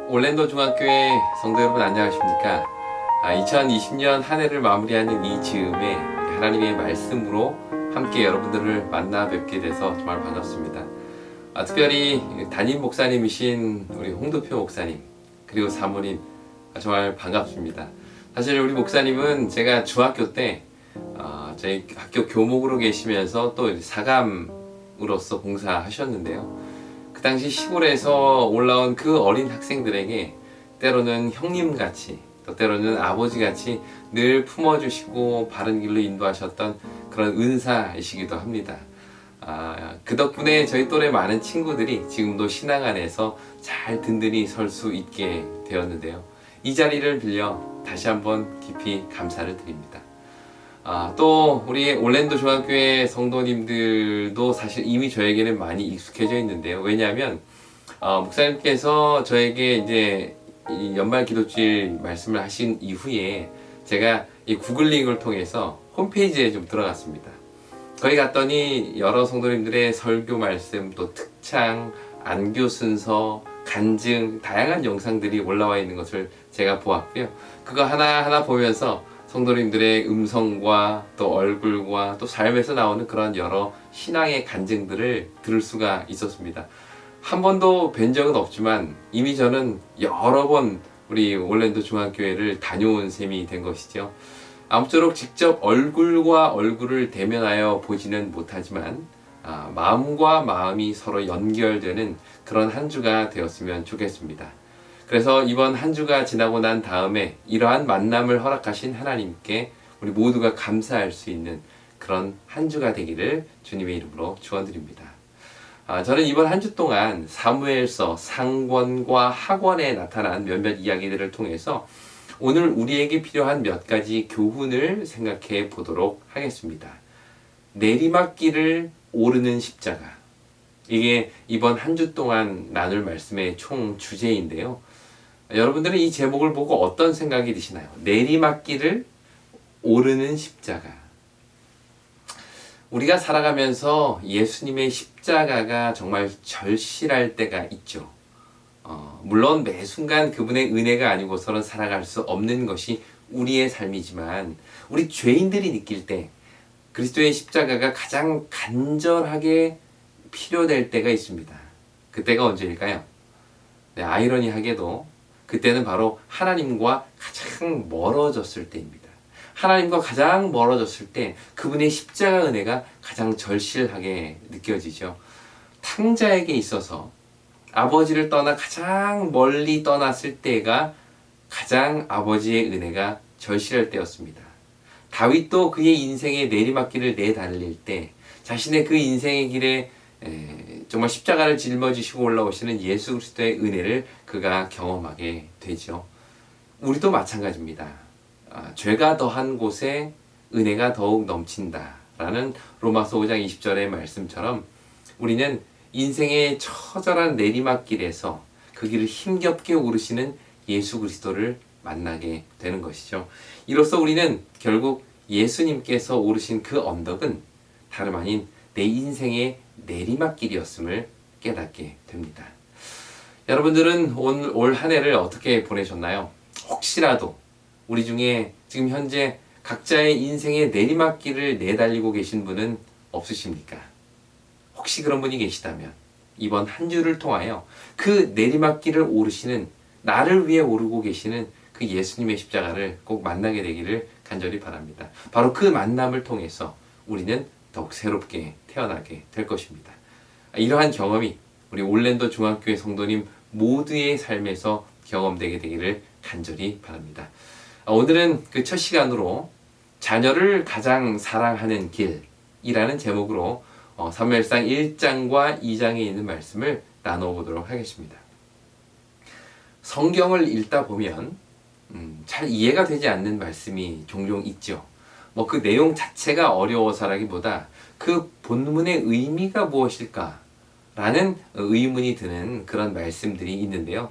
올랜도 중학교의 성도 여러분 안녕하십니까? 2020년 한 해를 마무리하는 이 즈음에 하나님의 말씀으로 함께 여러분들을 만나 뵙게 돼서 정말 반갑습니다. 특별히 담임 목사님이신 우리 홍도표 목사님 그리고 사모님 정말 반갑습니다. 사실 우리 목사님은 제가 중학교 때 저희 학교 교목으로 계시면서 또 사감으로서 봉사하셨는데요. 그 당시 시골에서 올라온 그 어린 학생들에게 때로는 형님같이 또 때로는 아버지같이 늘 품어주시고 바른 길로 인도하셨던 그런 은사이시기도 합니다. 그 덕분에 저희 또래 많은 친구들이 지금도 신앙 안에서 잘 든든히 설 수 있게 되었는데요. 이 자리를 빌려 다시 한번 깊이 감사를 드립니다. 또 우리 올랜도 중학교의 성도님들도 사실 이미 저에게는 많이 익숙해져 있는데요. 왜냐하면 목사님께서 저에게 이제 이 연말 기도주일 말씀을 하신 이후에 제가 이 구글링을 통해서 홈페이지에 좀 들어갔습니다. 거기 갔더니 여러 성도님들의 설교 말씀, 또 특창, 안교 순서, 간증, 다양한 영상들이 올라와 있는 것을 제가 보았고요. 그거 하나하나 보면서 성도님들의 음성과 또 얼굴과 또 삶에서 나오는 그런 여러 신앙의 간증들을 들을 수가 있었습니다. 한 번도 뵌 적은 없지만 이미 저는 여러 번 우리 올랜도 중학교회를 다녀온 셈이 된 것이죠. 아무쪼록 직접 얼굴과 얼굴을 대면하여 보지는 못하지만 마음과 마음이 서로 연결되는 그런 한 주가 되었으면 좋겠습니다. 그래서 이번 한 주가 지나고 난 다음에 이러한 만남을 허락하신 하나님께 우리 모두가 감사할 수 있는 그런 한 주가 되기를 주님의 이름으로 축원드립니다. 저는 이번 한 주 동안 사무엘서 상권과 하권에 나타난 몇몇 이야기들을 통해서 오늘 우리에게 필요한 몇 가지 교훈을 생각해 보도록 하겠습니다. 내리막길을 오르는 십자가. 이게 이번 한 주 동안 나눌 말씀의 총 주제인데요. 여러분들은 이 제목을 보고 어떤 생각이 드시나요? 내리막길을 오르는 십자가. 우리가 살아가면서 예수님의 십자가가 정말 절실할 때가 있죠. 물론 매 순간 그분의 은혜가 아니고서는 살아갈 수 없는 것이 우리의 삶이지만 우리 죄인들이 느낄 때 그리스도의 십자가가 가장 간절하게 필요될 때가 있습니다. 그때가 언제일까요? 네, 아이러니하게도 그때는 바로 하나님과 가장 멀어졌을 때입니다. 하나님과 가장 멀어졌을 때 그분의 십자가 은혜가 가장 절실하게 느껴지죠. 탕자에게 있어서 아버지를 떠나 가장 멀리 떠났을 때가 가장 아버지의 은혜가 절실할 때였습니다. 다윗도 그의 인생의 내리막길을 내달릴 때 자신의 그 인생의 길에 정말 십자가를 짊어지시고 올라오시는 예수 그리스도의 은혜를 그가 경험하게 되죠. 우리도 마찬가지입니다. 죄가 더한 곳에 은혜가 더욱 넘친다 라는 로마서 5장 20절의 말씀처럼 우리는 인생의 처절한 내리막길에서 그 길을 힘겹게 오르시는 예수 그리스도를 만나게 되는 것이죠. 이로써 우리는 결국 예수님께서 오르신 그 언덕은 다름 아닌 내 인생의 내리막길이었음을 깨닫게 됩니다. 여러분들은 올 한 해를 어떻게 보내셨나요? 혹시라도 우리 중에 지금 현재 각자의 인생의 내리막길을 내달리고 계신 분은 없으십니까? 혹시 그런 분이 계시다면 이번 한 주를 통하여 그 내리막길을 오르시는 나를 위해 오르고 계시는 그 예수님의 십자가를 꼭 만나게 되기를 간절히 바랍니다. 바로 그 만남을 통해서 우리는 더욱 새롭게 태어나게 될 것입니다. 이러한 경험이 우리 올랜도 중학교의 성도님 모두의 삶에서 경험되게 되기를 간절히 바랍니다. 오늘은 그 첫 시간으로 자녀를 가장 사랑하는 길이라는 제목으로 사무엘상 1장과 2장에 있는 말씀을 나눠보도록 하겠습니다. 성경을 읽다 보면 잘 이해가 되지 않는 말씀이 종종 있죠. 그 내용 자체가 어려워서라기보다 그 본문의 의미가 무엇일까? 라는 의문이 드는 그런 말씀들이 있는데요.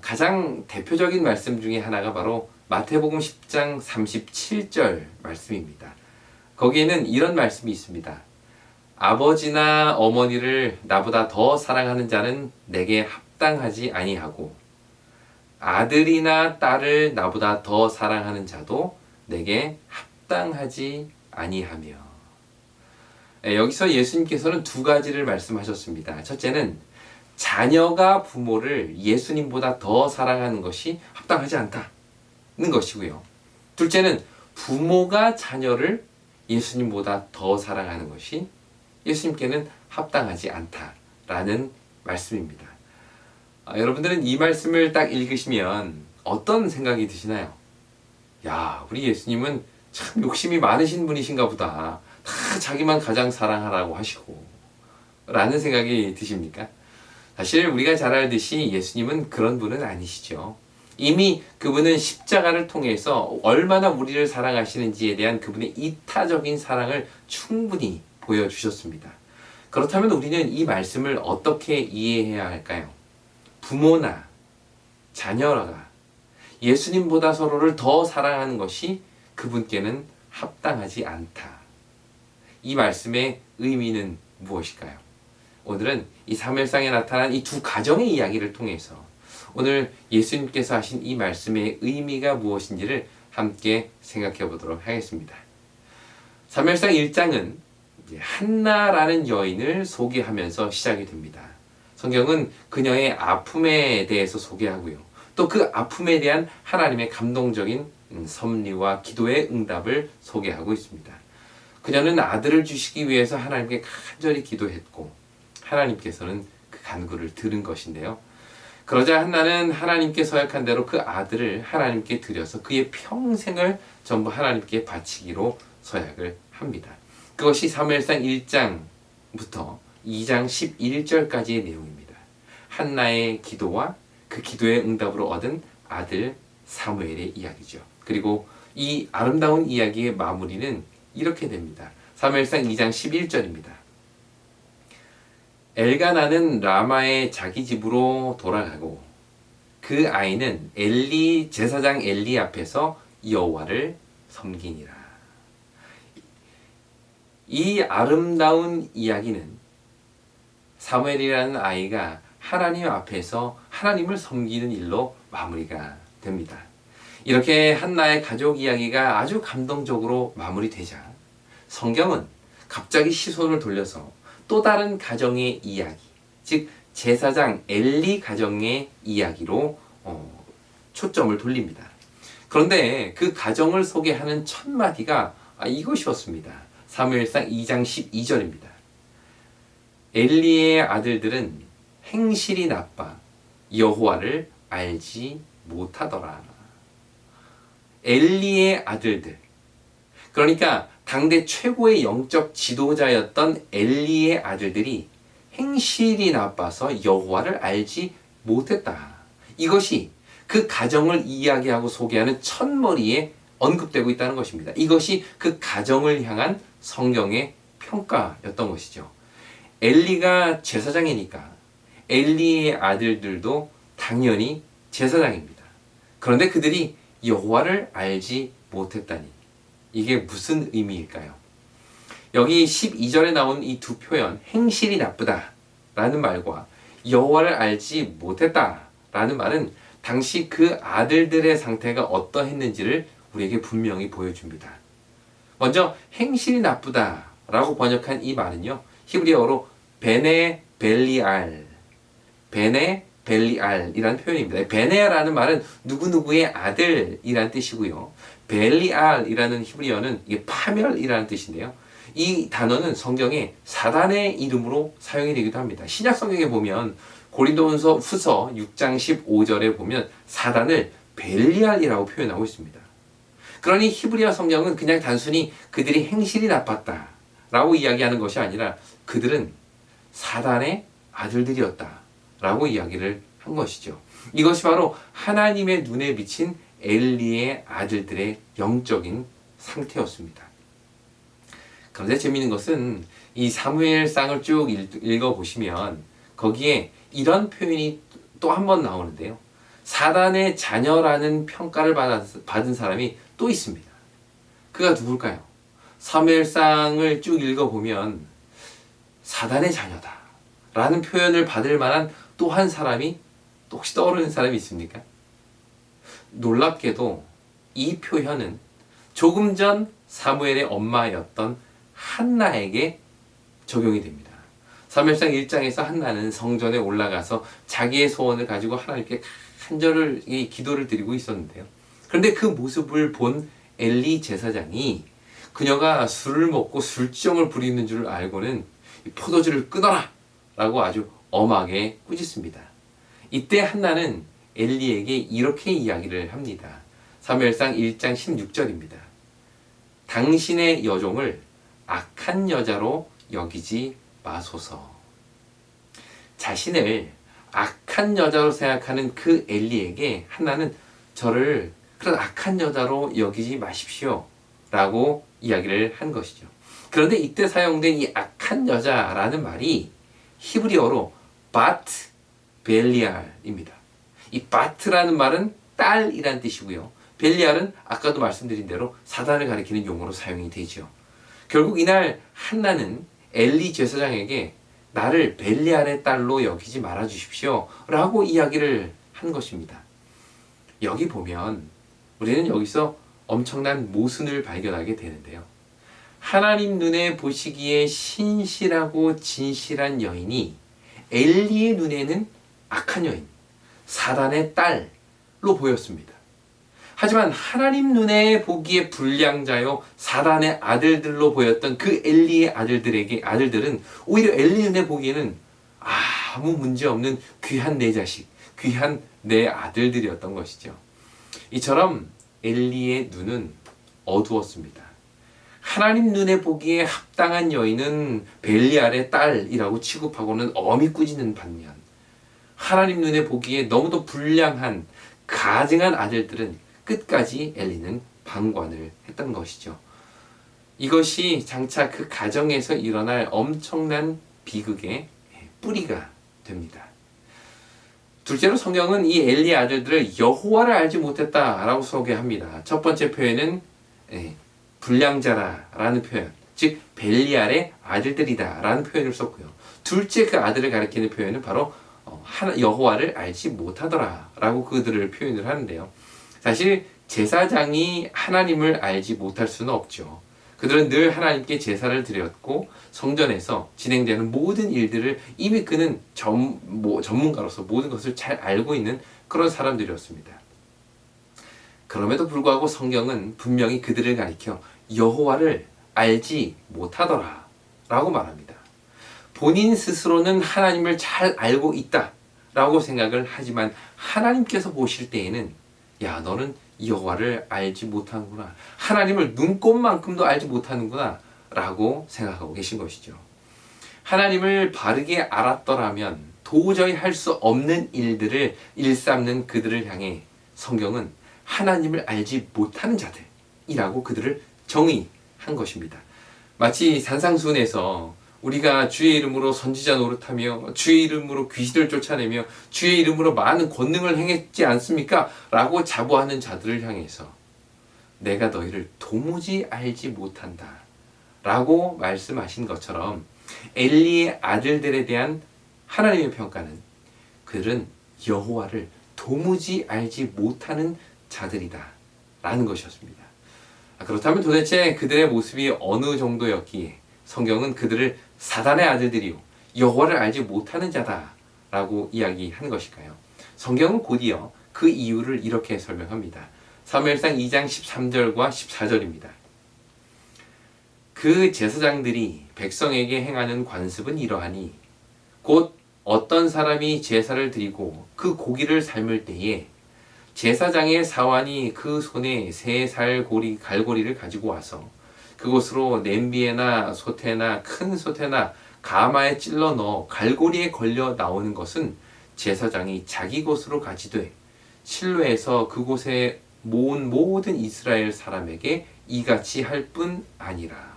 가장 대표적인 말씀 중에 하나가 바로 마태복음 10장 37절 말씀입니다. 거기에는 이런 말씀이 있습니다. 아버지나 어머니를 나보다 더 사랑하는 자는 내게 합당하지 아니하고 아들이나 딸을 나보다 더 사랑하는 자도 내게 합당하지 아니하며. 여기서 예수님께서는 두 가지를 말씀하셨습니다. 첫째는 자녀가 부모를 예수님보다 더 사랑하는 것이 합당하지 않다는 것이고요. 둘째는 부모가 자녀를 예수님보다 더 사랑하는 것이 예수님께는 합당하지 않다라는 말씀입니다. 여러분들은 이 말씀을 딱 읽으시면 어떤 생각이 드시나요? 야, 우리 예수님은 참 욕심이 많으신 분이신가 보다. 다 자기만 가장 사랑하라고 하시고 라는 생각이 드십니까? 사실 우리가 잘 알듯이 예수님은 그런 분은 아니시죠. 이미 그분은 십자가를 통해서 얼마나 우리를 사랑하시는지에 대한 그분의 이타적인 사랑을 충분히 보여주셨습니다. 그렇다면 우리는 이 말씀을 어떻게 이해해야 할까요? 부모나 자녀가 예수님보다 서로를 더 사랑하는 것이 그분께는 합당하지 않다. 이 말씀의 의미는 무엇일까요? 오늘은 이 사무엘상에 나타난 이 두 가정의 이야기를 통해서 오늘 예수님께서 하신 이 말씀의 의미가 무엇인지를 함께 생각해 보도록 하겠습니다. 사무엘상 1장은 한나라는 여인을 소개하면서 시작이 됩니다. 성경은 그녀의 아픔에 대해서 소개하고요. 또 그 아픔에 대한 하나님의 감동적인 섭리와 기도의 응답을 소개하고 있습니다. 그녀는 아들을 주시기 위해서 하나님께 간절히 기도했고 하나님께서는 그 간구를 들은 것인데요. 그러자 한나는 하나님께 서약한 대로 그 아들을 하나님께 드려서 그의 평생을 전부 하나님께 바치기로 서약을 합니다. 그것이 사무엘상 1장부터 2장 11절까지의 내용입니다. 한나의 기도와 그 기도의 응답으로 얻은 아들 사무엘의 이야기죠. 그리고 이 아름다운 이야기의 마무리는 이렇게 됩니다. 사무엘상 2장 11절입니다. 엘가나는 라마의 자기 집으로 돌아가고 그 아이는 제사장 엘리 앞에서 여호와를 섬기니라. 이 아름다운 이야기는 사무엘이라는 아이가 하나님 앞에서 하나님을 섬기는 일로 마무리가 됩니다. 이렇게 한나의 가족 이야기가 아주 감동적으로 마무리되자 성경은 갑자기 시선을 돌려서 또 다른 가정의 이야기, 즉 제사장 엘리 가정의 이야기로 초점을 돌립니다. 그런데 그 가정을 소개하는 첫 마디가 이것이었습니다. 사무엘상 2장 12절입니다. 엘리의 아들들은 행실이 나빠 여호와를 알지 못하더라. 엘리의 아들들, 그러니까 당대 최고의 영적 지도자였던 엘리의 아들들이 행실이 나빠서 여호와를 알지 못했다. 이것이 그 가정을 이야기하고 소개하는 첫머리에 언급되고 있다는 것입니다. 이것이 그 가정을 향한 성경의 평가였던 것이죠. 엘리가 제사장이니까 엘리의 아들들도 당연히 제사장입니다. 그런데 그들이 여호와를 알지 못했다니, 이게 무슨 의미일까요? 여기 12절에 나온 이 두 표현, 행실이 나쁘다 라는 말과 여호와를 알지 못했다 라는 말은 당시 그 아들들의 상태가 어떠했는지를 우리에게 분명히 보여줍니다. 먼저 행실이 나쁘다 라고 번역한 이 말은요, 히브리어로 베네 벨리알이라는 표현입니다. 베네라는 말은 누구누구의 아들이라는 뜻이고요. 벨리알이라는 히브리어는 이게 파멸이라는 뜻인데요. 이 단어는 성경에 사단의 이름으로 사용이 되기도 합니다. 신약 성경에 보면 고린도후서 6장 15절에 보면 사단을 벨리알이라고 표현하고 있습니다. 그러니 히브리어 성경은 그냥 단순히 그들이 행실이 나빴다 라고 이야기하는 것이 아니라 그들은 사단의 아들들이었다 라고 이야기를 한 것이죠. 이것이 바로 하나님의 눈에 비친 엘리의 아들들의 영적인 상태였습니다. 그런데 재미있는 것은 이 사무엘상을 쭉 읽어보시면 거기에 이런 표현이 또 한 번 나오는데요. 사단의 자녀라는 평가를 받은 사람이 또 있습니다. 그가 누굴까요? 사무엘상을 쭉 읽어보면 사단의 자녀다 라는 표현을 받을 만한 또 한 사람이 또 혹시 떠오르는 사람이 있습니까? 놀랍게도 이 표현은 조금 전 사무엘의 엄마였던 한나에게 적용이 됩니다. 사무엘상 1장에서 한나는 성전에 올라가서 자기의 소원을 가지고 하나님께 간절히 기도를 드리고 있었는데요. 그런데 그 모습을 본 엘리 제사장이 그녀가 술을 먹고 술정을 부리는 줄 알고는 포도주를 끊어라! 라고 아주 엄하게 꾸짖습니다. 이때 한나는 엘리에게 이렇게 이야기를 합니다. 사무엘상 1장 16절입니다. 당신의 여종을 악한 여자로 여기지 마소서. 자신을 악한 여자로 생각하는 그 엘리에게 한나는 저를 그런 악한 여자로 여기지 마십시오 라고 이야기를 한 것이죠. 그런데 이때 사용된 이 악한 여자라는 말이 히브리어로 바트 벨리알입니다. 이 바트라는 말은 딸이란 뜻이고요. 벨리알은 아까도 말씀드린 대로 사단을 가리키는 용어로 사용이 되죠. 결국 이날 한나는 엘리 제사장에게 나를 벨리알의 딸로 여기지 말아 주십시오 라고 이야기를 한 것입니다. 여기 보면 우리는 여기서 엄청난 모순을 발견하게 되는데요. 하나님 눈에 보시기에 신실하고 진실한 여인이 엘리의 눈에는 악한 여인, 사단의 딸로 보였습니다. 하지만 하나님 눈에 보기에 불량자요 사단의 아들들로 보였던 그 엘리의 아들들은 오히려 엘리 눈에 보기에는 아무 문제 없는 귀한 내 자식, 귀한 내 아들들이었던 것이죠. 이처럼 엘리의 눈은 어두웠습니다. 하나님 눈에 보기에 합당한 여인은 벨리알의 딸이라고 취급하고는 엄히 꾸짖는 반면 하나님 눈에 보기에 너무도 불량한 가증한 아들들은 끝까지 엘리는 방관을 했던 것이죠. 이것이 장차 그 가정에서 일어날 엄청난 비극의 뿌리가 됩니다. 둘째로 성경은 이 엘리의 아들들을 여호와를 알지 못했다라고 소개합니다. 첫 번째 표현은 불량자라는 표현, 즉 벨리알의 아들들이다라는 표현을 썼고요. 둘째 그 아들을 가리키는 표현은 바로 여호와를 알지 못하더라라고 그들을 표현을 하는데요. 사실 제사장이 하나님을 알지 못할 수는 없죠. 그들은 늘 하나님께 제사를 드렸고 성전에서 진행되는 모든 일들을 이미 그는 전문가로서 모든 것을 잘 알고 있는 그런 사람들이었습니다. 그럼에도 불구하고 성경은 분명히 그들을 가리켜 여호와를 알지 못하더라 라고 말합니다. 본인 스스로는 하나님을 잘 알고 있다 라고 생각을 하지만 하나님께서 보실 때에는 야 너는 여호와를 알지 못하는구나, 하나님을 눈꼽만큼도 알지 못하는구나 라고 생각하고 계신 것이죠. 하나님을 바르게 알았더라면 도저히 할 수 없는 일들을 일삼는 그들을 향해 성경은 하나님을 알지 못하는 자들이라고 그들을 정의한 것입니다. 마치 산상수훈에서 우리가 주의 이름으로 선지자 노릇하며 주의 이름으로 귀신을 쫓아내며 주의 이름으로 많은 권능을 행했지 않습니까? 라고 자부하는 자들을 향해서 내가 너희를 도무지 알지 못한다 라고 말씀하신 것처럼 엘리의 아들들에 대한 하나님의 평가는 그들은 여호와를 도무지 알지 못하는 자들이다 라는 것이었습니다. 그렇다면 도대체 그들의 모습이 어느 정도였기에 성경은 그들을 사단의 아들들이요 여호와를 알지 못하는 자다 라고 이야기한 것일까요? 성경은 곧이어 그 이유를 이렇게 설명합니다. 사무엘상 2장 13절과 14절입니다. 그 제사장들이 백성에게 행하는 관습은 이러하니 곧 어떤 사람이 제사를 드리고 그 고기를 삶을 때에 제사장의 사환이 그 손에 세 살고리 갈고리를 가지고 와서 그곳으로 냄비에나 솥에나 큰 솥에나 가마에 찔러 넣어 갈고리에 걸려 나오는 것은 제사장이 자기 곳으로 가지되 실로에서 그곳에 모은 모든 이스라엘 사람에게 이같이 할 뿐 아니라.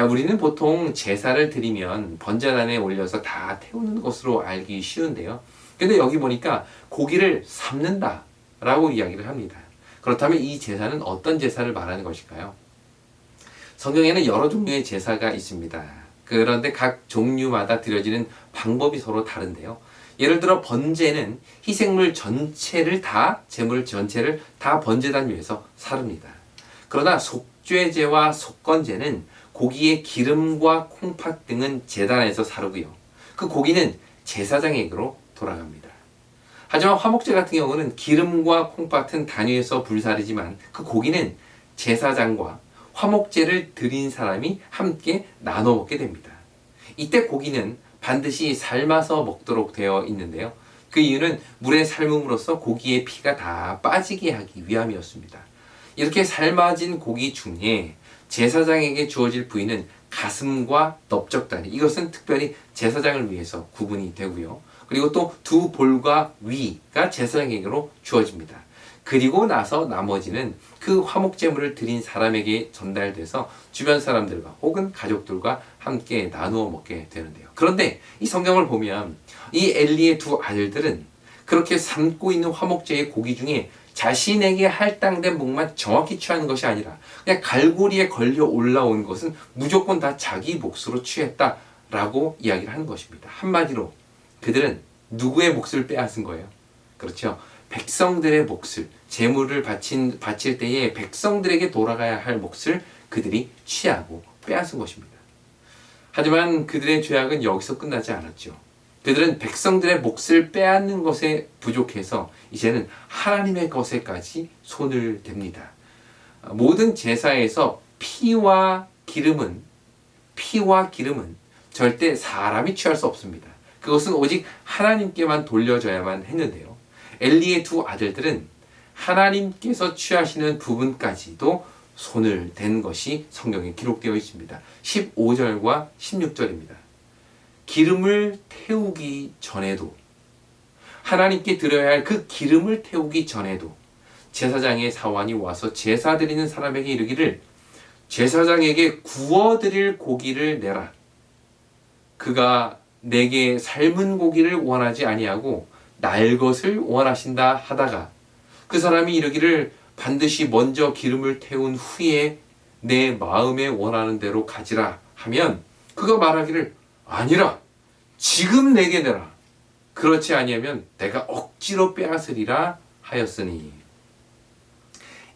우리는 보통 제사를 드리면 번제단에 올려서 다 태우는 것으로 알기 쉬운데요. 근데 여기 보니까 고기를 삶는다 라고 이야기를 합니다. 그렇다면 이 제사는 어떤 제사를 말하는 것일까요? 성경에는 여러 종류의 제사가 있습니다. 그런데 각 종류마다 드려지는 방법이 서로 다른데요. 예를 들어 번제는 희생물 전체를 다, 제물 전체를 다 번제단 위에서 사릅니다. 그러나 속죄제와 속건제는 고기의 기름과 콩팥 등은 제단에서 사르고요. 그 고기는 제사장에게로 돌아갑니다. 하지만 화목제 같은 경우는 기름과 콩팥은 단위에서 불사르지만 그 고기는 제사장과 화목제를 드린 사람이 함께 나눠 먹게 됩니다. 이때 고기는 반드시 삶아서 먹도록 되어 있는데요. 그 이유는 물에 삶음으로써 고기의 피가 다 빠지게 하기 위함이었습니다. 이렇게 삶아진 고기 중에 제사장에게 주어질 부위는 가슴과 넓적다리, 이것은 특별히 제사장을 위해서 구분이 되고요. 그리고 또 두 볼과 위가 제사장에게로 주어집니다. 그리고 나서 나머지는 그 화목제물을 드린 사람에게 전달돼서 주변 사람들과 혹은 가족들과 함께 나누어 먹게 되는데요. 그런데 이 성경을 보면 이 엘리의 두 아들들은 그렇게 삶고 있는 화목제의 고기 중에 자신에게 할당된 몫만 정확히 취하는 것이 아니라 그냥 갈고리에 걸려 올라온 것은 무조건 다 자기 몫으로 취했다라고 이야기를 하는 것입니다. 한마디로 그들은 누구의 몫을 빼앗은 거예요? 그렇죠. 백성들의 몫을, 제물을 바칠 때에 백성들에게 돌아가야 할 몫을 그들이 취하고 빼앗은 것입니다. 하지만 그들의 죄악은 여기서 끝나지 않았죠. 그들은 백성들의 몫을 빼앗는 것에 부족해서 이제는 하나님의 것에까지 손을 댑니다. 모든 제사에서 피와 기름은 절대 사람이 취할 수 없습니다. 그것은 오직 하나님께만 돌려져야만 했는데요. 엘리의 두 아들들은 하나님께서 취하시는 부분까지도 손을 댄 것이 성경에 기록되어 있습니다. 15절과 16절입니다. 기름을 태우기 전에도, 하나님께 드려야 할 그 기름을 태우기 전에도 제사장의 사환이 와서 제사 드리는 사람에게 이르기를 제사장에게 구워드릴 고기를 내라. 그가 내게 삶은 고기를 원하지 아니하고 날 것을 원하신다 하다가 그 사람이 이르기를 반드시 먼저 기름을 태운 후에 내 마음에 원하는 대로 가지라 하면 그가 말하기를 아니라 지금 내게 내라. 그렇지 아니하면 내가 억지로 빼앗으리라 하였으니.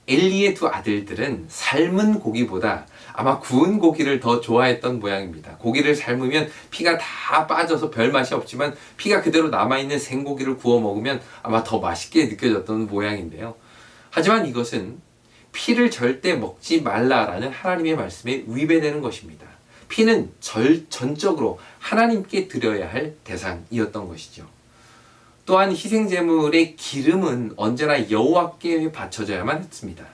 엘리의 두 아들들은 삶은 고기보다 아마 구운 고기를 더 좋아했던 모양입니다. 고기를 삶으면 피가 다 빠져서 별 맛이 없지만 피가 그대로 남아있는 생고기를 구워 먹으면 아마 더 맛있게 느껴졌던 모양인데요. 하지만 이것은 피를 절대 먹지 말라라는 하나님의 말씀에 위배되는 것입니다. 피는 전적으로 하나님께 드려야 할 대상이었던 것이죠. 또한 희생제물의 기름은 언제나 여호와께 바쳐져야만 했습니다.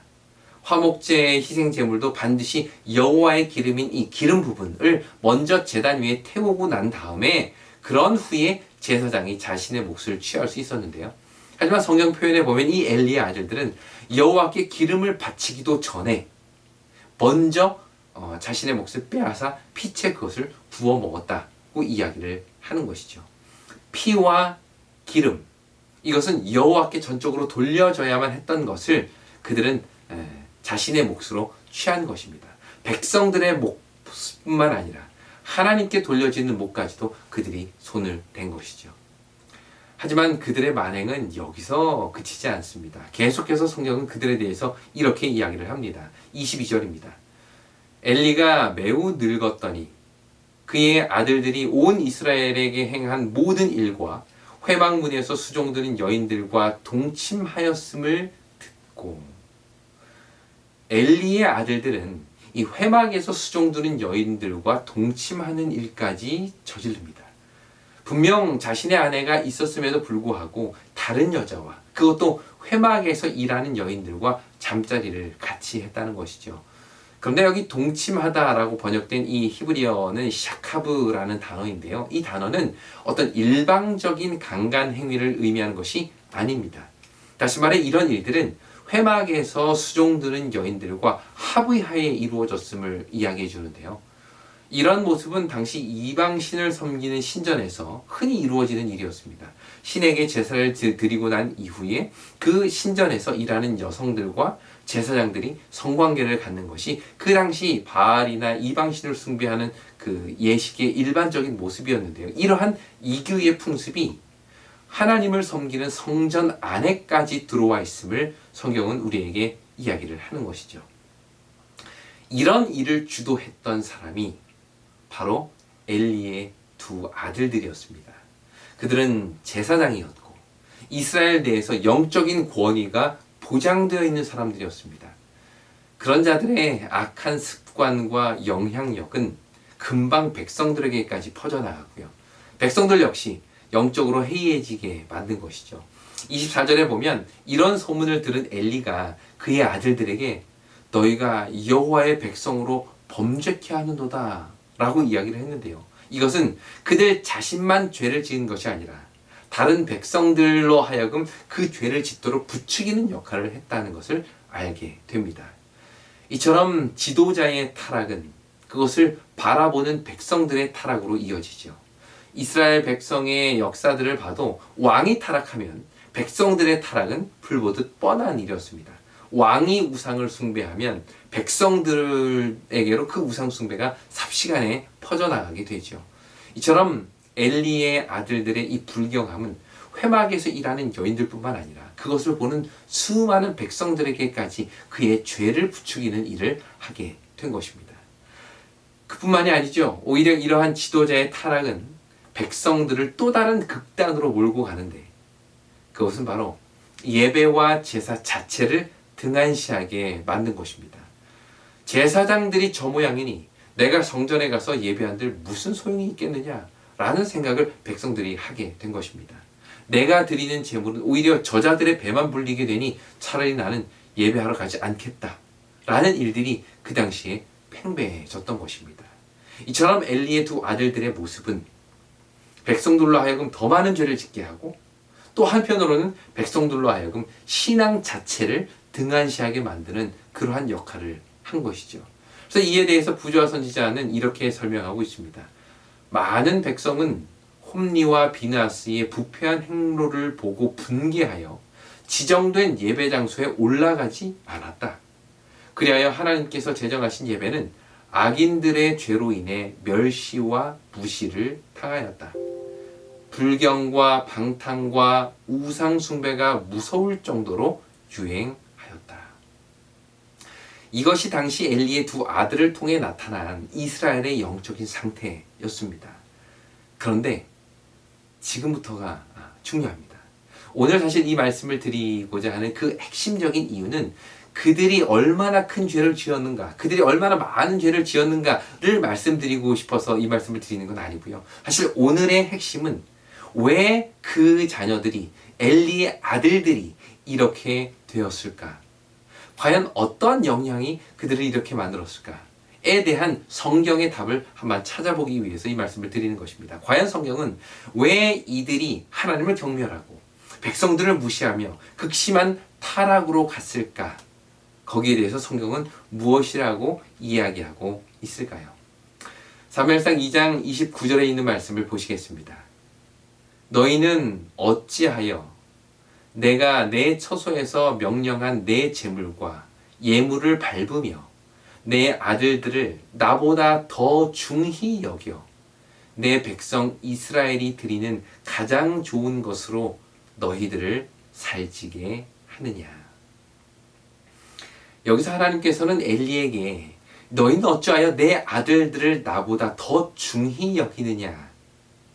화목제의 희생제물도 반드시 여호와의 기름인 이 기름 부분을 먼저 제단 위에 태우고 난 다음에 그런 후에 제사장이 자신의 몫을 취할 수 있었는데요. 하지만 성경 표현에 보면 이 엘리의 아들들은 여호와께 기름을 바치기도 전에 먼저 자신의 몫을 빼앗아 피채 그것을 구워 먹었다고 이야기를 하는 것이죠. 피와 기름, 이것은 여호와께 전적으로 돌려져야만 했던 것을 그들은 자신의 몫으로 취한 것입니다. 백성들의 몫뿐만 아니라 하나님께 돌려지는 몫까지도 그들이 손을 댄 것이죠. 하지만 그들의 만행은 여기서 그치지 않습니다. 계속해서 성경은 그들에 대해서 이렇게 이야기를 합니다. 22절입니다. 엘리가 매우 늙었더니 그의 아들들이 온 이스라엘에게 행한 모든 일과 회막문에서 수종드는 여인들과 동침하였음을 듣고. 엘리의 아들들은 이 회막에서 수종드는 여인들과 동침하는 일까지 저지릅니다. 분명 자신의 아내가 있었음에도 불구하고 다른 여자와, 그것도 회막에서 일하는 여인들과 잠자리를 같이 했다는 것이죠. 그런데 여기 동침하다라고 번역된 이 히브리어는 샤카브라는 단어인데요. 이 단어는 어떤 일방적인 강간 행위를 의미하는 것이 아닙니다. 다시 말해 이런 일들은 회막에서 수종드는 여인들과 합의하에 이루어졌음을 이야기해 주는데요. 이런 모습은 당시 이방신을 섬기는 신전에서 흔히 이루어지는 일이었습니다. 신에게 제사를 드리고 난 이후에 그 신전에서 일하는 여성들과 제사장들이 성관계를 갖는 것이 그 당시 바알이나 이방신을 숭배하는 그 예식의 일반적인 모습이었는데요. 이러한 이교의 풍습이 하나님을 섬기는 성전 안에까지 들어와 있음을 성경은 우리에게 이야기를 하는 것이죠. 이런 일을 주도했던 사람이 바로 엘리의 두 아들들이었습니다. 그들은 제사장이었고 이스라엘 내에서 영적인 권위가 보장되어 있는 사람들이었습니다. 그런 자들의 악한 습관과 영향력은 금방 백성들에게까지 퍼져나갔고요. 백성들 역시 영적으로 해이해지게 만든 것이죠. 24절에 보면 이런 소문을 들은 엘리가 그의 아들들에게 너희가 여호와의 백성으로 범죄케 하는도다 라고 이야기를 했는데요. 이것은 그들 자신만 죄를 지은 것이 아니라 다른 백성들로 하여금 그 죄를 짓도록 부추기는 역할을 했다는 것을 알게 됩니다. 이처럼 지도자의 타락은 그것을 바라보는 백성들의 타락으로 이어지죠. 이스라엘 백성의 역사들을 봐도 왕이 타락하면 백성들의 타락은 불보듯 뻔한 일이었습니다. 왕이 우상을 숭배하면 백성들에게로 그 우상 숭배가 삽시간에 퍼져나가게 되죠. 이처럼 엘리의 아들들의 이 불경함은 회막에서 일하는 여인들뿐만 아니라 그것을 보는 수많은 백성들에게까지 그의 죄를 부추기는 일을 하게 된 것입니다. 그뿐만이 아니죠. 오히려 이러한 지도자의 타락은 백성들을 또 다른 극단으로 몰고 가는데 그것은 바로 예배와 제사 자체를 등한시하게 만든 것입니다. 제사장들이 저 모양이니 내가 성전에 가서 예배한들 무슨 소용이 있겠느냐 라는 생각을 백성들이 하게 된 것입니다. 내가 드리는 제물은 오히려 저자들의 배만 불리게 되니 차라리 나는 예배하러 가지 않겠다 라는 일들이 그 당시에 팽배해졌던 것입니다. 이처럼 엘리의 두 아들들의 모습은 백성들로 하여금 더 많은 죄를 짓게 하고 또 한편으로는 백성들로 하여금 신앙 자체를 등한시하게 만드는 그러한 역할을 한 것이죠. 그래서 이에 대해서 부조화 선지자는 이렇게 설명하고 있습니다. 많은 백성은 홈리와 비나스의 부패한 행로를 보고 분개하여 지정된 예배 장소에 올라가지 않았다. 그리하여 하나님께서 제정하신 예배는 악인들의 죄로 인해 멸시와 무시를 당하였다. 불경과 방탕과 우상 숭배가 무서울 정도로 유행하였다. 이것이 당시 엘리의 두 아들을 통해 나타난 이스라엘의 영적인 상태였습니다. 그런데 지금부터가 중요합니다. 오늘 사실 이 말씀을 드리고자 하는 그 핵심적인 이유는 그들이 얼마나 큰 죄를 지었는가, 그들이 얼마나 많은 죄를 지었는가를 말씀드리고 싶어서 이 말씀을 드리는 건 아니고요. 사실 오늘의 핵심은 왜 그 자녀들이, 엘리의 아들들이 이렇게 되었을까? 과연 어떤 영향이 그들을 이렇게 만들었을까에 대한 성경의 답을 한번 찾아보기 위해서 이 말씀을 드리는 것입니다. 과연 성경은 왜 이들이 하나님을 경멸하고 백성들을 무시하며 극심한 타락으로 갔을까? 거기에 대해서 성경은 무엇이라고 이야기하고 있을까요? 사무엘상 2장 29절에 있는 말씀을 보시겠습니다. 너희는 어찌하여 내가 내 처소에서 명령한 내 재물과 예물을 밟으며 내 아들들을 나보다 더 중히 여겨 내 백성 이스라엘이 드리는 가장 좋은 것으로 너희들을 살찌게 하느냐. 여기서 하나님께서는 엘리에게 너희는 어찌하여 내 아들들을 나보다 더 중히 여기느냐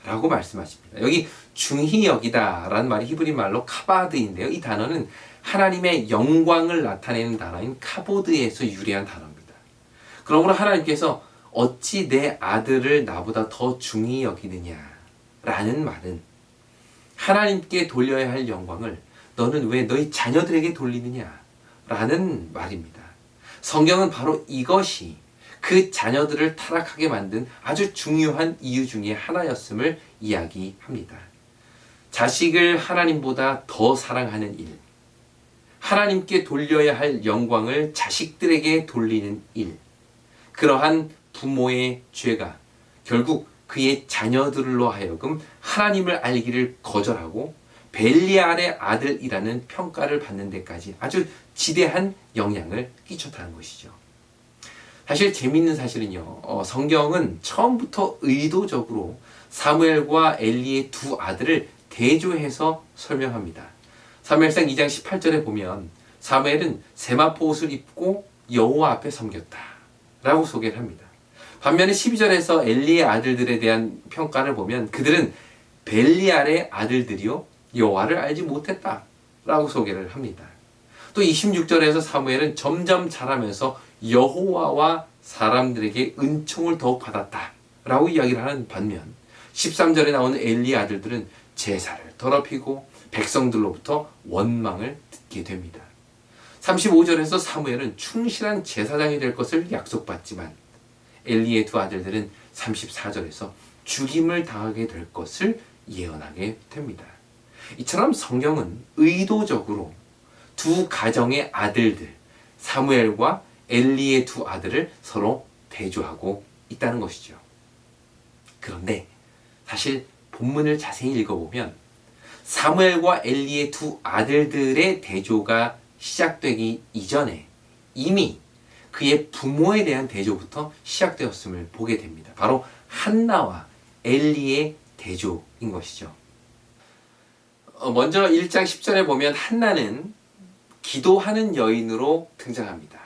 라고 말씀하십니다. 여기 중히 여기다 라는 말이 히브리 말로 카바드인데요. 이 단어는 하나님의 영광을 나타내는 단어인 카보드에서 유래한 단어입니다. 그러므로 하나님께서 어찌 내 아들을 나보다 더 중히 여기느냐 라는 말은 하나님께 돌려야 할 영광을 너는 왜 너희 자녀들에게 돌리느냐 라는 말입니다. 성경은 바로 이것이 그 자녀들을 타락하게 만든 아주 중요한 이유 중에 하나였음을 이야기합니다. 자식을 하나님보다 더 사랑하는 일, 하나님께 돌려야 할 영광을 자식들에게 돌리는 일, 그러한 부모의 죄가 결국 그의 자녀들로 하여금 하나님을 알기를 거절하고 벨리알의 아들이라는 평가를 받는 데까지 아주 지대한 영향을 끼쳤다는 것이죠. 사실 재미있는 사실은요, 성경은 처음부터 의도적으로 사무엘과 엘리의 두 아들을 대조해서 설명합니다. 사무엘상 2장 18절에 보면 사무엘은 세마포 옷을 입고 여호와 앞에 섬겼다 라고 소개를 합니다. 반면에 12절에서 엘리의 아들들에 대한 평가를 보면 그들은 벨리알의 아들들이요 여호와를 알지 못했다 라고 소개를 합니다. 또 26절에서 사무엘은 점점 자라면서 여호와와 사람들에게 은총을 더욱 받았다 라고 이야기를 하는 반면 13절에 나오는 엘리의 아들들은 제사를 더럽히고 백성들로부터 원망을 듣게 됩니다. 35절에서 사무엘은 충실한 제사장이 될 것을 약속받지만 엘리의 두 아들들은 34절에서 죽임을 당하게 될 것을 예언하게 됩니다. 이처럼 성경은 의도적으로 두 가정의 아들들, 사무엘과 엘리의 두 아들을 서로 대조하고 있다는 것이죠. 그런데 사실 본문을 자세히 읽어보면 사무엘과 엘리의 두 아들들의 대조가 시작되기 이전에 이미 그의 부모에 대한 대조부터 시작되었음을 보게 됩니다. 바로 한나와 엘리의 대조인 것이죠. 먼저 1장 10절에 보면 한나는 기도하는 여인으로 등장합니다.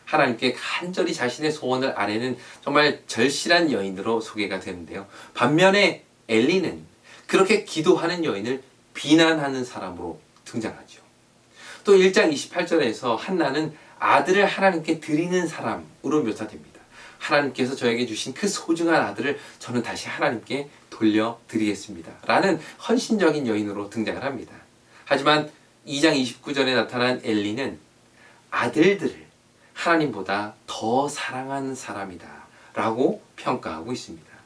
하나님께 간절히 자신의 소원을 아뢰는 정말 절실한 여인으로 소개가 되는데요. 반면에 엘리는 그렇게 기도하는 여인을 비난하는 사람으로 등장하죠. 또 1장 28절에서 한나는 아들을 하나님께 드리는 사람으로 묘사됩니다. 하나님께서 저에게 주신 그 소중한 아들을 저는 다시 하나님께 돌려드리겠습니다 라는 헌신적인 여인으로 등장을 합니다. 하지만 2장 29절에 나타난 엘리는 아들들을 하나님보다 더 사랑하는 사람이다 라고 평가하고 있습니다.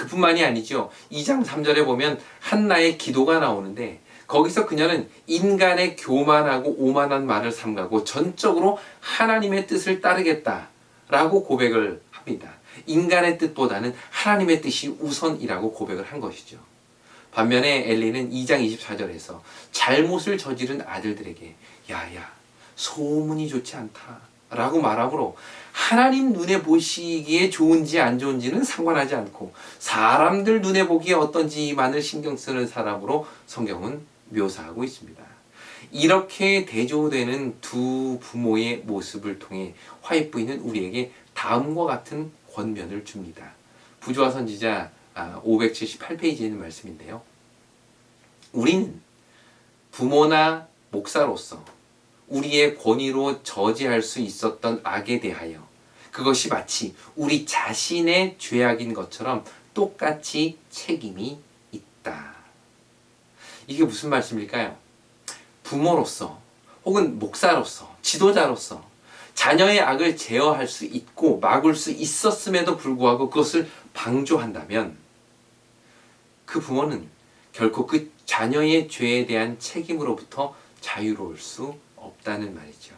그뿐만이 아니죠. 2장 3절에 보면 한나의 기도가 나오는데 거기서 그녀는 인간의 교만하고 오만한 말을 삼가고 전적으로 하나님의 뜻을 따르겠다라고 고백을 합니다. 인간의 뜻보다는 하나님의 뜻이 우선이라고 고백을 한 것이죠. 반면에 엘리는 2장 24절에서 잘못을 저지른 아들들에게 야야 소문이 좋지 않다 라고 말하므로 하나님 눈에 보시기에 좋은지 안 좋은지는 상관하지 않고 사람들 눈에 보기에 어떤지만을 신경 쓰는 사람으로 성경은 묘사하고 있습니다. 이렇게 대조되는 두 부모의 모습을 통해 화해부인은 우리에게 다음과 같은 권면을 줍니다. 부조화 선지자 578페이지에 있는 말씀인데요. 우리는 부모나 목사로서 우리의 권위로 저지할 수 있었던 악에 대하여 그것이 마치 우리 자신의 죄악인 것처럼 똑같이 책임이 있다. 이게 무슨 말씀일까요? 부모로서 혹은 목사로서 지도자로서 자녀의 악을 제어할 수 있고 막을 수 있었음에도 불구하고 그것을 방조한다면 그 부모는 결코 그 자녀의 죄에 대한 책임으로부터 자유로울 수 없다는 말이죠.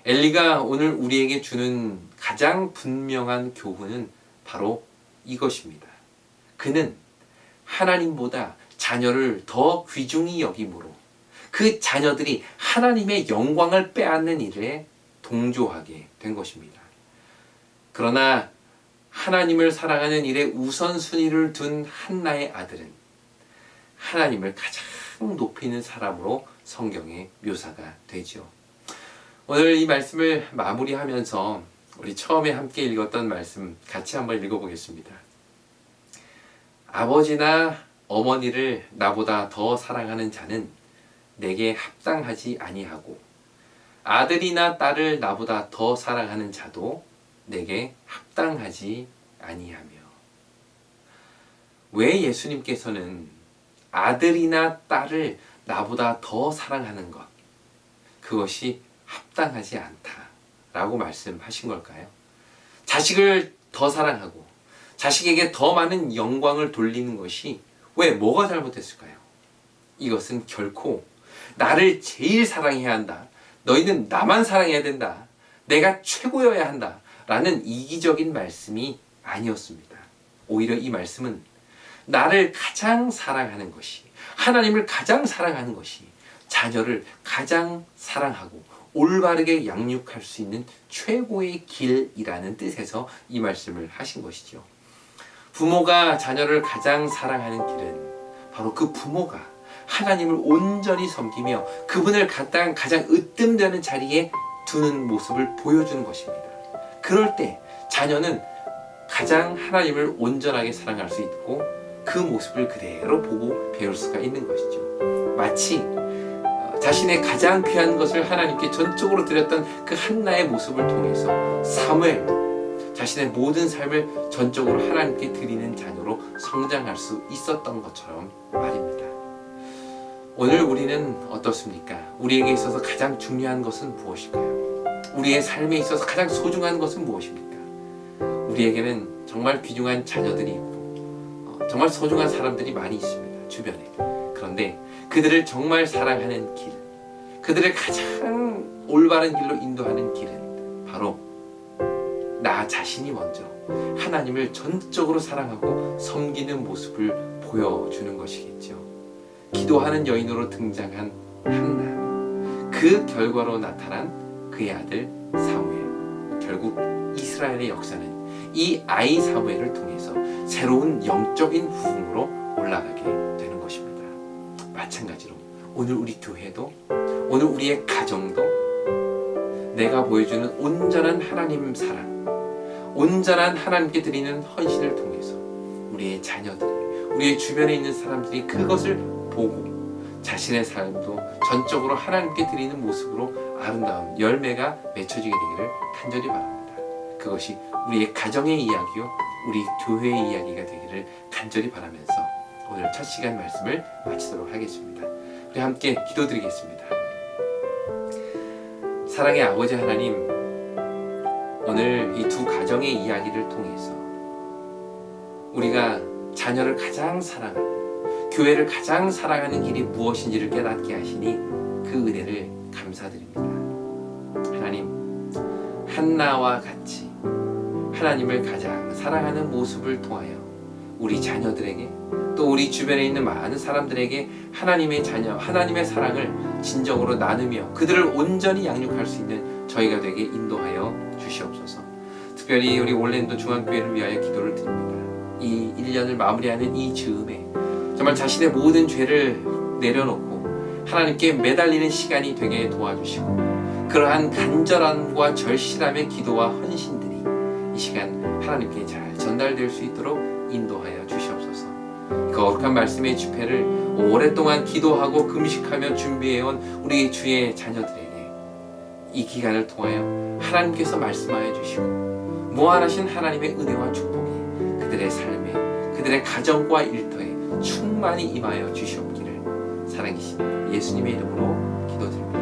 엘리가 오늘 우리에게 주는 가장 분명한 교훈은 바로 이것입니다. 그는 하나님보다 자녀를 더 귀중히 여김으로 그 자녀들이 하나님의 영광을 빼앗는 일에 동조하게 된 것입니다. 그러나 하나님을 사랑하는 일에 우선순위를 둔 한나의 아들은 하나님을 가장 높이는 사람으로 성경에 묘사가 되죠. 오늘 이 말씀을 마무리하면서 우리 처음에 함께 읽었던 말씀 같이 한번 읽어보겠습니다. 아버지나 어머니를 나보다 더 사랑하는 자는 내게 합당하지 아니하고 아들이나 딸을 나보다 더 사랑하는 자도 내게 합당하지 아니하며. 왜 예수님께서는 아들이나 딸을 나보다 더 사랑하는 것, 그것이 합당하지 않다라고 말씀하신 걸까요? 자식을 더 사랑하고 자식에게 더 많은 영광을 돌리는 것이 왜 뭐가 잘못됐을까요? 이것은 결코 나를 제일 사랑해야 한다, 너희는 나만 사랑해야 된다, 내가 최고여야 한다 라는 이기적인 말씀이 아니었습니다. 오히려 이 말씀은 나를 가장 사랑하는 것이, 하나님을 가장 사랑하는 것이 자녀를 가장 사랑하고 올바르게 양육할 수 있는 최고의 길이라는 뜻에서 이 말씀을 하신 것이죠. 부모가 자녀를 가장 사랑하는 길은 바로 그 부모가 하나님을 온전히 섬기며 그분을 가장 으뜸되는 자리에 두는 모습을 보여주는 것입니다. 그럴 때 자녀는 가장 하나님을 온전하게 사랑할 수 있고 그 모습을 그대로 보고 배울 수가 있는 것이죠. 마치 자신의 가장 귀한 것을 하나님께 전적으로 드렸던 그 한나의 모습을 통해서 사무엘 자신의 모든 삶을 전적으로 하나님께 드리는 자녀로 성장할 수 있었던 것처럼 말입니다. 오늘 우리는 어떻습니까? 우리에게 있어서 가장 중요한 것은 무엇일까요? 우리의 삶에 있어서 가장 소중한 것은 무엇입니까? 우리에게는 정말 귀중한 자녀들이 있고 정말 소중한 사람들이 많이 있습니다. 주변에. 그런데 그들을 정말 사랑하는 길, 그들을 가장 올바른 길로 인도하는 길은 바로 나 자신이 먼저 하나님을 전적으로 사랑하고 섬기는 모습을 보여주는 것이겠죠. 기도하는 여인으로 등장한 한나, 그 결과로 나타난 그의 아들 사무엘. 결국 이스라엘의 역사는 이 아이 사무엘을 통해서 새로운 영적인 부흥으로 올라가게 되는 것입니다. 마찬가지로 오늘 우리 교회도, 오늘 우리의 가정도 내가 보여주는 온전한 하나님 사랑, 온전한 하나님께 드리는 헌신을 통해서 우리의 자녀들이, 우리의 주변에 있는 사람들이 그것을 보고 자신의 삶도 전적으로 하나님께 드리는 모습으로 아름다운 열매가 맺혀지게 되기를 간절히 바랍니다. 그것이 우리의 가정의 이야기요, 우리 교회의 이야기가 되기를 간절히 바라면서 오늘 첫 시간 말씀을 마치도록 하겠습니다. 우리 함께 기도드리겠습니다. 사랑의 아버지 하나님, 오늘 이 두 가정의 이야기를 통해서 우리가 자녀를 가장 사랑하고 교회를 가장 사랑하는 길이 무엇인지를 깨닫게 하시니 그 은혜를 감사드립니다. 하나님, 한나와 같이 하나님을 가장 사랑하는 모습을 통하여 우리 자녀들에게 또 우리 주변에 있는 많은 사람들에게 하나님의 자녀, 하나님의 사랑을 진정으로 나누며 그들을 온전히 양육할 수 있는 저희가 되게 인도하여 주시옵소서. 특별히 우리 올랜도 중앙교회를 위하여 기도를 드립니다. 이 1년을 마무리하는 이 즈음에 정말 자신의 모든 죄를 내려놓고 하나님께 매달리는 시간이 되게 도와주시고 그러한 간절함과 절실함의 기도와 헌신들이 이 시간 하나님께 잘 전달될 수 있도록 인도하여 주시옵소서. 거룩한 말씀의 집회를 오랫동안 기도하고 금식하며 준비해온 우리 주의 자녀들에게 이 기간을 통하여 하나님께서 말씀하여 주시고 무한하신 하나님의 은혜와 축복이 그들의 삶에, 그들의 가정과 일터에 충만히 임하여 주시옵기를 사랑이신 예수님의 이름으로 기도드립니다.